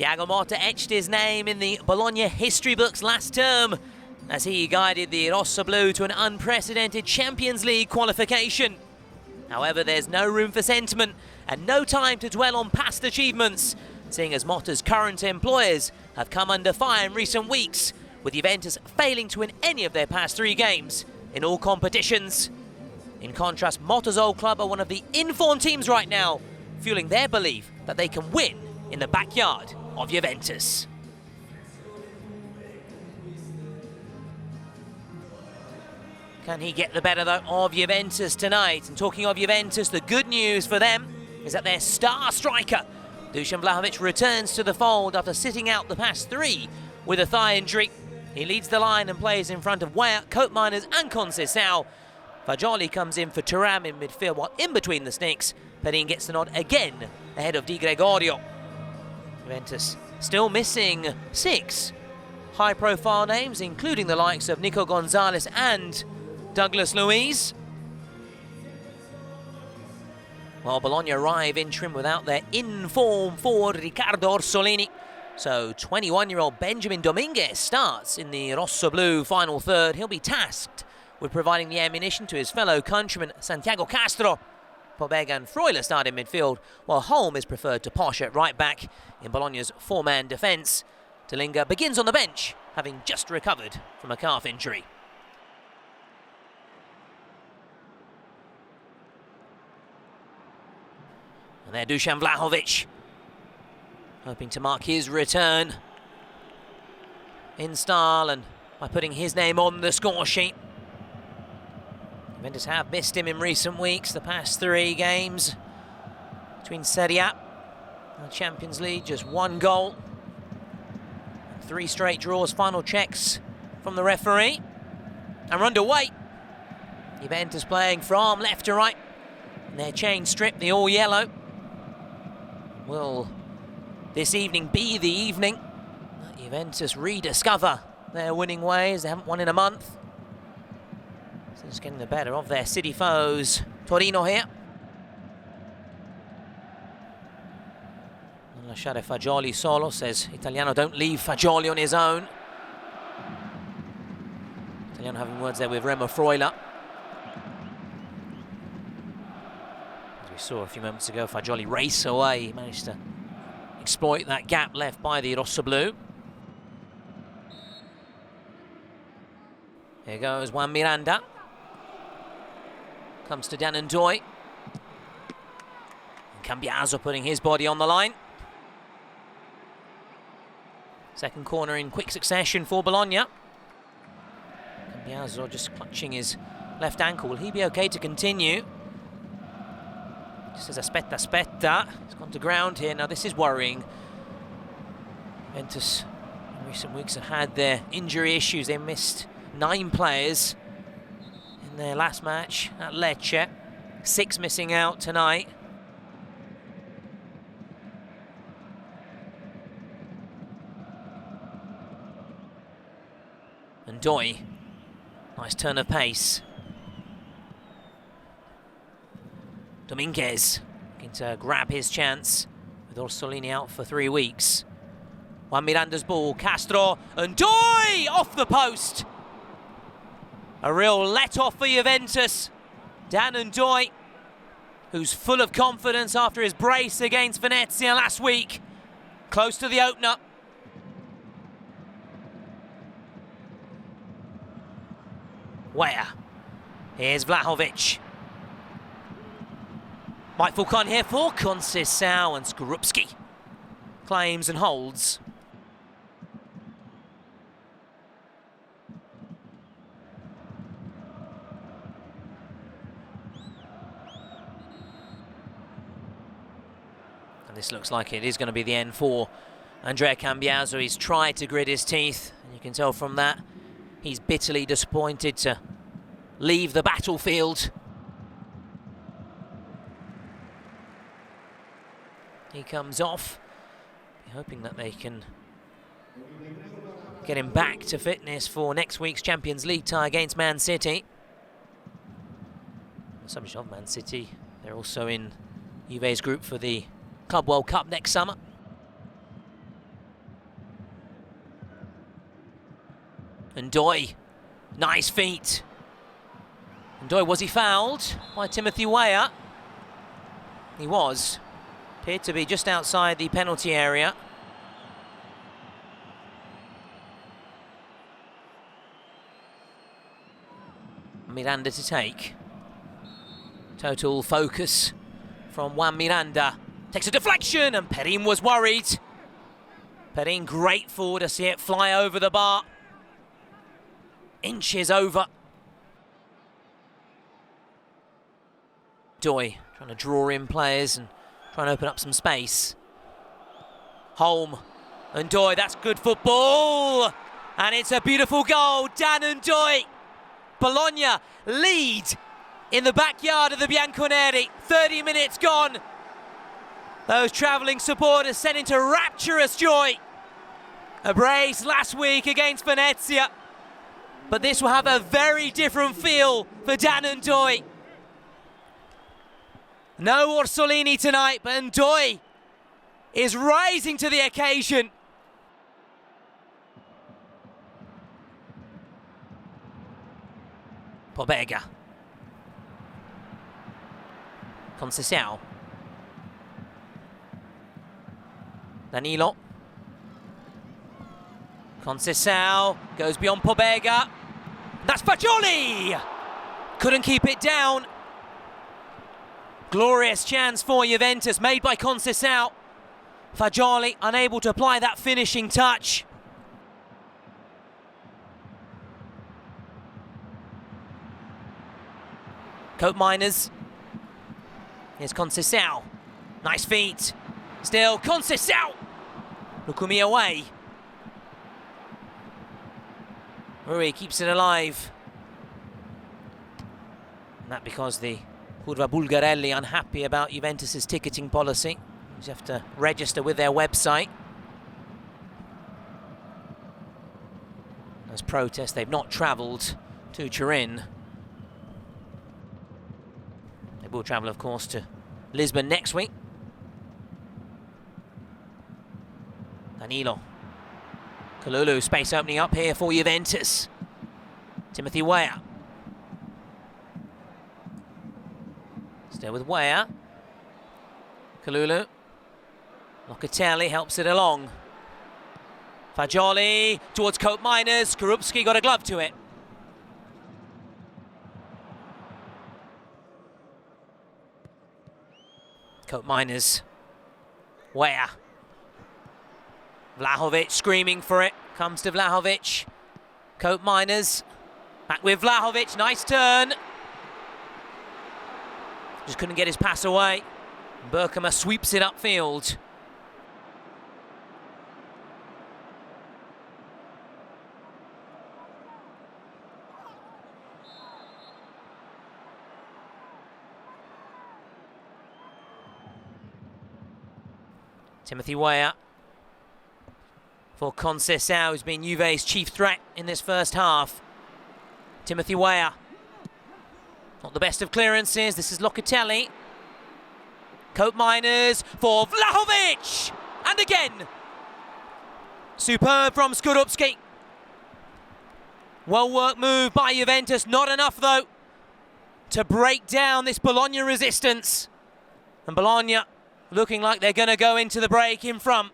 Thiago Motta etched his name in the Bologna history books last term as he guided the Rossoblu to an unprecedented Champions League qualification. However, there's no room for sentiment and no time to dwell on past achievements, seeing as Motta's current employers have come under fire in recent weeks, with Juventus failing to win any of their past 3 games in all competitions. In contrast, Motta's old club are one of the informed teams right now, fueling their belief that they can win in the backyard of Juventus. Can he get the better, though, of Juventus tonight? And talking of Juventus, the good news for them is that their star striker, Dusan Vlahovic, returns to the fold after sitting out the past 3 with a thigh injury. He leads the line and plays in front of Weah, Koopmeiners and Mbangula. Fagioli comes in for Thuram in midfield, while in between the sticks, Perin gets the nod again ahead of Di Gregorio. Juventus still missing 6 high-profile names, including the likes of Nico Gonzalez and Douglas Luiz. While Bologna arrive in trim without their in-form forward Riccardo Orsolini. So 21-year-old Benjamin Dominguez starts in the Rossoblu final third. He'll be tasked with providing the ammunition to his fellow countrymen Santiago Castro. Pobega and Freuler start in midfield, while Holm is preferred to Posch at right back in Bologna's 4-man defence. Delinga begins on the bench, having just recovered from a calf injury. And there Dusan Vlahovic, hoping to mark his return in style and by putting his name on the score sheet. Juventus have missed him in recent weeks, the past 3 games between Serie A and the Champions League, just 1 goal. 3 straight draws, final checks from the referee. And we're underway. Juventus playing from left to right. And their chain strip, the all-yellow. Will this evening be the evening that Juventus rediscover their winning ways? They haven't won in a month. Since getting the better of their city foes. Torino here. Lasciare Fagioli solo, says Italiano, don't leave Fagioli on his own. Italiano having words there with Remo Freuler. As we saw a few moments ago, Fagioli race away. He managed to exploit that gap left by the Rossoblu. Here goes Juan Miranda. Comes to Dan Ndoye. Cambiaso putting his body on the line. Second corner in quick succession for Bologna. Cambiaso just clutching his left ankle. Will he be okay to continue? Just says aspetta, aspetta. He's gone to ground here. Now this is worrying. Juventus in recent weeks have had their injury issues. They missed 9 players in their last match at Lecce. 6 missing out tonight. Ndoye, nice turn of pace. Dominguez looking to grab his chance with Orsolini out for 3 weeks. Juan Miranda's ball, Castro, Ndoye off the post. A real let-off for Juventus. Dan Ndoye, who's full of confidence after his brace against Venezia last week. Close to the opener. Weah. Here's Vlahovic. Mike Foucault here for Conceição, and Skorupski claims and holds. And this looks like it is going to be the end for Andrea Cambiaso. He's tried to grit his teeth, and you can tell from that he's bitterly disappointed to leave the battlefield. He comes off, hoping that they can get him back to fitness for next week's Champions League tie against Man City. On the subject of Man City, they're also in Juve's group for the Club World Cup next summer. Ndoye, nice feet. Ndoye, was he fouled by Timothy Weah? He was. Appeared to be just outside the penalty area. Miranda to take. Total focus from Juan Miranda. Takes a deflection, and Perin was worried. Perin grateful to see it fly over the bar. Inches over. Ndoye trying to draw in players and trying to open up some space. Holm and Ndoye, that's good football. And it's a beautiful goal. Dan Ndoye. Bologna lead in the backyard of the Bianconeri. 30 minutes gone. Those travelling supporters sent into rapturous joy. A brace last week against Venezia. But this will have a very different feel for Dan Ndoye. No Orsolini tonight, but Ndoye is rising to the occasion. Pobega. Conceição. Danilo. Conceição goes beyond Pobega. That's Fagioli! Couldn't keep it down. Glorious chance for Juventus, made by Conceição. Fagioli unable to apply that finishing touch. Koopmeiners. Here's Conceição. Nice feet. Still Conceição. Lukumi away. Rui keeps it alive. And that because the Curva Bulgarelli unhappy about Juventus's ticketing policy. You have to register with their website. As protest, they've not travelled to Turin. They will travel, of course, to Lisbon next week. Danilo. Kalulu, space opening up here for Juventus. Timothy Weah. Still with Weah. Kalulu. Locatelli helps it along. Fagioli towards Koopmeiners. Skorupski got a glove to it. Koopmeiners. Weah. Vlahovic screaming for it. Comes to Vlahovic. Koopmeiners. Back with Vlahovic. Nice turn. Just couldn't get his pass away. Berkema sweeps it upfield. Timothy Weah for Conceição, who's been Juve's chief threat in this first half. Timothy Weah. Not the best of clearances. This is Locatelli. Koopmeiners for Vlahovic! And again! Superb from Skorupski. Well-worked move by Juventus. Not enough, though, to break down this Bologna resistance. And Bologna looking like they're going to go into the break in front.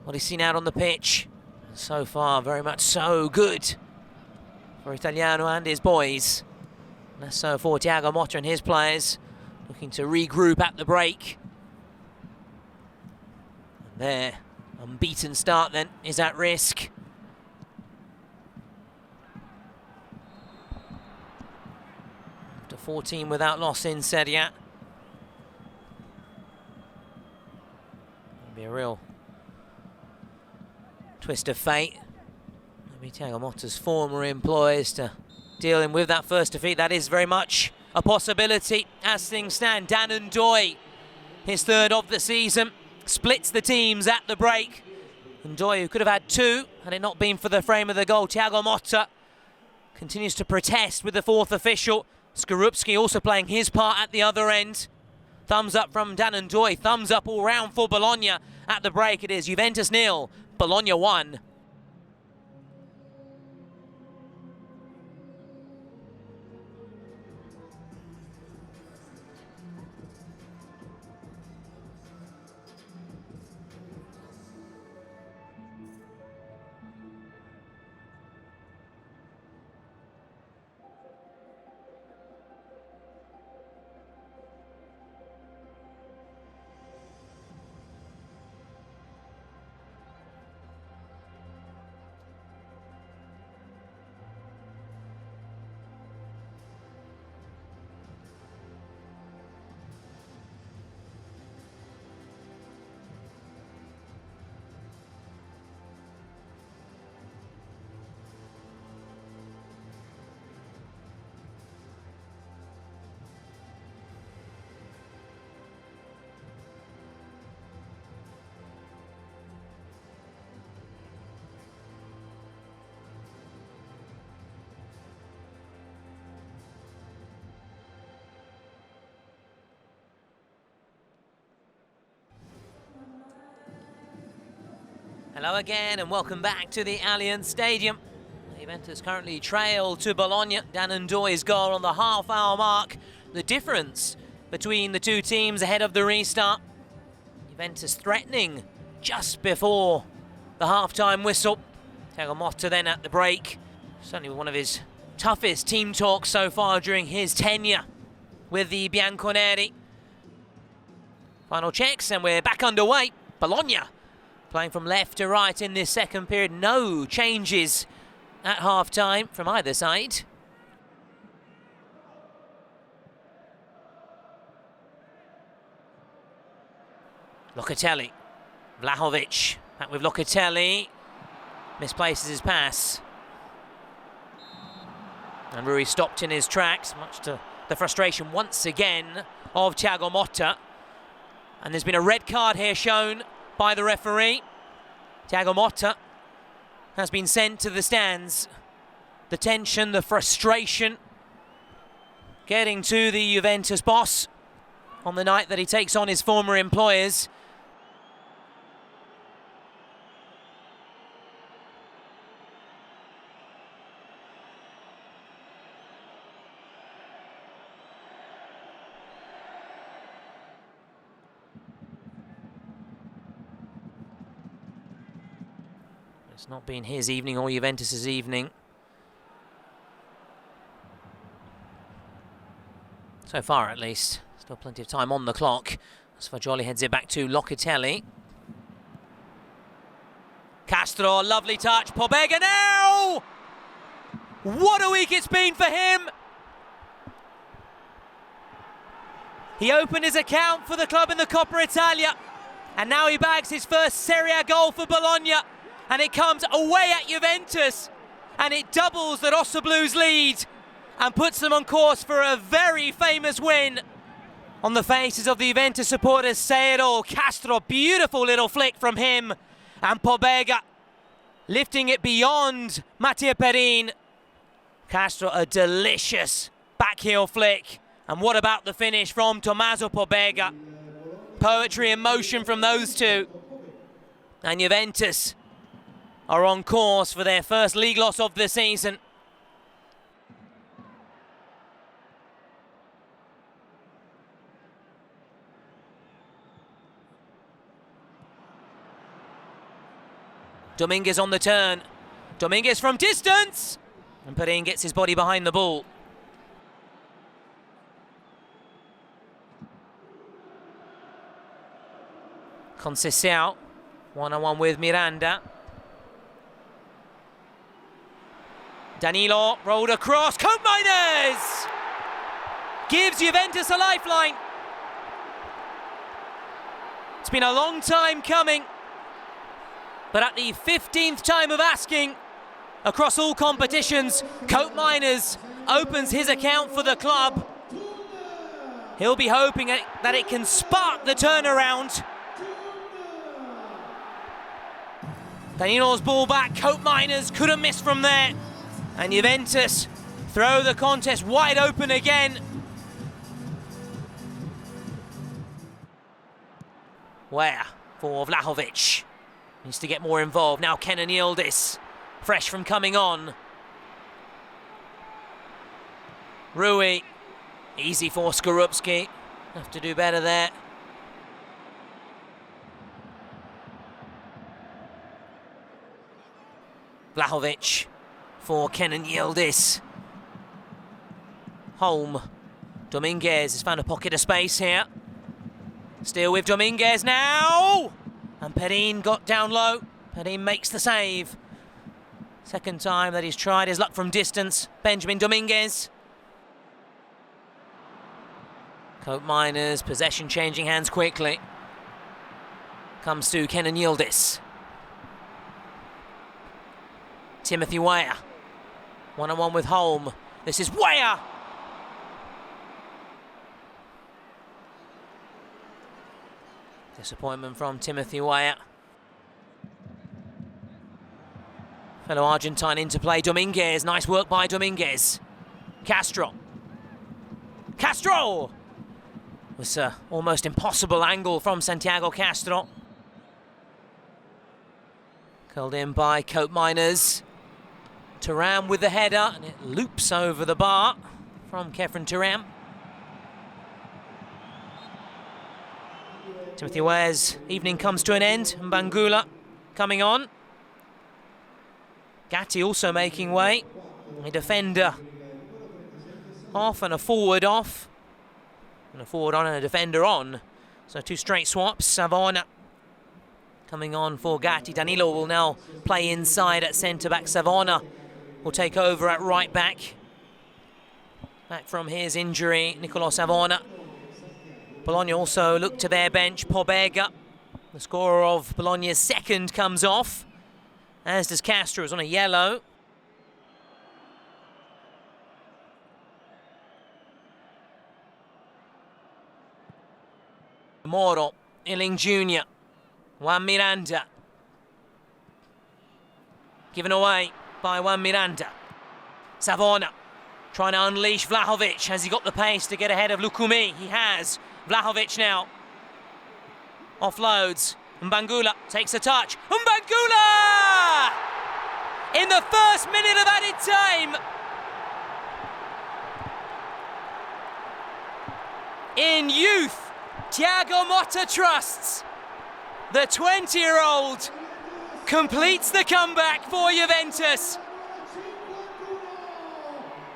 What he's seen out on the pitch so far, very much so good for Italiano and his boys. Less so for Thiago Motta and his players, looking to regroup at the break. And their unbeaten start then is at risk. After 14 without loss in Serie A. It'll be a real twist of fate. Maybe Thiago Motta's former employers to dealing with that first defeat. That is very much a possibility as things stand. Dan Ndoye, his third of the season, splits the teams at the break. Ndoye, who could have had two had it not been for the frame of the goal. Thiago Motta continues to protest with the fourth official. Skorupski also playing his part at the other end. Thumbs up from Ndoye. Thumbs up all round for Bologna. At the break, it is Juventus 0, Bologna 1. Hello again and welcome back to the Allianz Stadium. Juventus currently trail to Bologna. Ndoye's goal on the half-hour mark. The difference between the two teams ahead of the restart. Juventus threatening just before the half-time whistle. Thiago Motta then at the break. Certainly one of his toughest team talks so far during his tenure with the Bianconeri. Final checks and we're back underway. Bologna playing from left to right in this second period. No changes at half-time from either side. Locatelli. Vlahovic. Back with Locatelli. Misplaces his pass. And Rui stopped in his tracks, much to the frustration once again of Thiago Motta. And there's been a red card here shown by the referee. Thiago Motta has been sent to the stands. The tension, the frustration getting to the Juventus boss on the night that he takes on his former employers. It's not been his evening or Juventus's evening. So far, at least. Still plenty of time on the clock. As Fagioli heads it back to Locatelli. Castro, lovely touch. Pobega now! What a week it's been for him! He opened his account for the club in the Coppa Italia. And now he bags his first Serie A goal for Bologna. And it comes away at Juventus, and it doubles the Rossoblu's lead and puts them on course for a very famous win. On the faces of the Juventus supporters say it all. Castro, beautiful little flick from him, and Pobega lifting it beyond Mattia Perin. Castro, a delicious backheel flick, and what about the finish from Tommaso Pobega? Poetry and motion from those two, and Juventus are on course for their first league loss of the season. Dominguez on the turn. Dominguez from distance! And Perin gets his body behind the ball. Conceição, one-on-one with Miranda. Danilo rolled across. Koopmeiners gives Juventus a lifeline. It's been a long time coming, but at the 15th time of asking across all competitions, Koopmeiners opens his account for the club. He'll be hoping that it can spark the turnaround. Danilo's ball back. Koopmeiners couldn't miss from there. And Juventus throw the contest wide open again. Where for Vlahovic. Needs to get more involved. Now Kenan Yildiz, fresh from coming on. Rui, easy for Skorupski. Have to do better there. Vlahovic for Kenan Yildiz. Holm. Dominguez has found a pocket of space here. Still with Dominguez now! And Perin got down low. Perin makes the save. Second time that he's tried his luck from distance. Benjamin Dominguez. Koopmeiners, possession changing hands quickly. Comes to Kenan Yildiz. Timothy Weah. One-on-one with Holm. This is Weah! Disappointment from Timothy Weah. Fellow Argentine into play, Dominguez. Nice work by Dominguez. Castro. Castro! Was an almost impossible angle from Santiago Castro. Curled in by Koopmeiners. Thuram with the header, and it loops over the bar from Kefren Thuram. Timothy Weah's evening comes to an end. Mbangula coming on. Gatti also making way. A defender off and a forward off. And a forward on and a defender on. So two straight swaps. Savona coming on for Gatti. Danilo will now play inside at centre-back. Savona will take over at right-back. Back from his injury, Niccolò Savona. Bologna also look to their bench. Pobega, the scorer of Bologna's second, comes off, as does Castro, is on a yellow. Moro, Illing Jr., Juan Miranda. Given away by Juan Miranda. Savona trying to unleash Vlahovic. Has he got the pace to get ahead of Lukumi? He has. Vlahovic now offloads. Mbangula takes a touch. Mbangula! In the first minute of added time. In youth, Thiago Motta trusts. The 20-year-old completes the comeback for Juventus.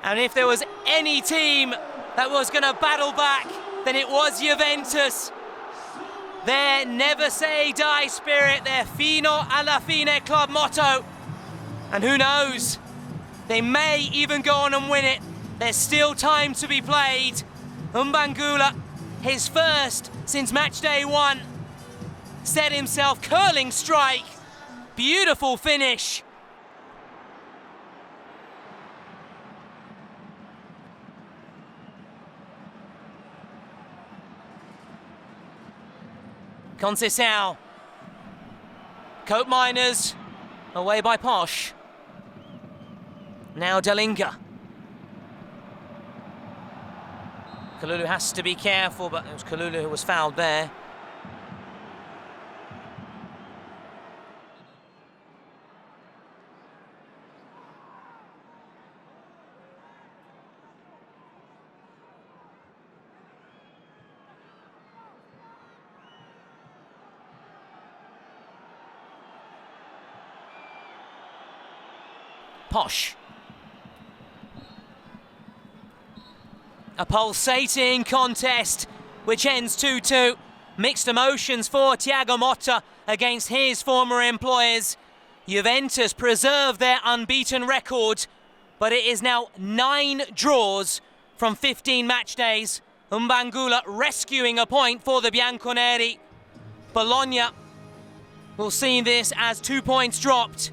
And if there was any team that was going to battle back, then it was Juventus. Their never say die spirit, their fino alla fine club motto. And who knows, they may even go on and win it. There's still time to be played. Mbangula, his first since match day 1, set himself curling strike. Beautiful finish. Conceição. Koopmeiners away by Posh. Now Delinga. Kalulu has to be careful, but it was Kalulu who was fouled there. Posh. A pulsating contest which ends 2-2. Mixed emotions for Thiago Motta against his former employers. Juventus preserve their unbeaten record, but it is now 9 draws from 15 match days. Mbangula rescuing a point for the Bianconeri. Bologna will see this as 2 points dropped.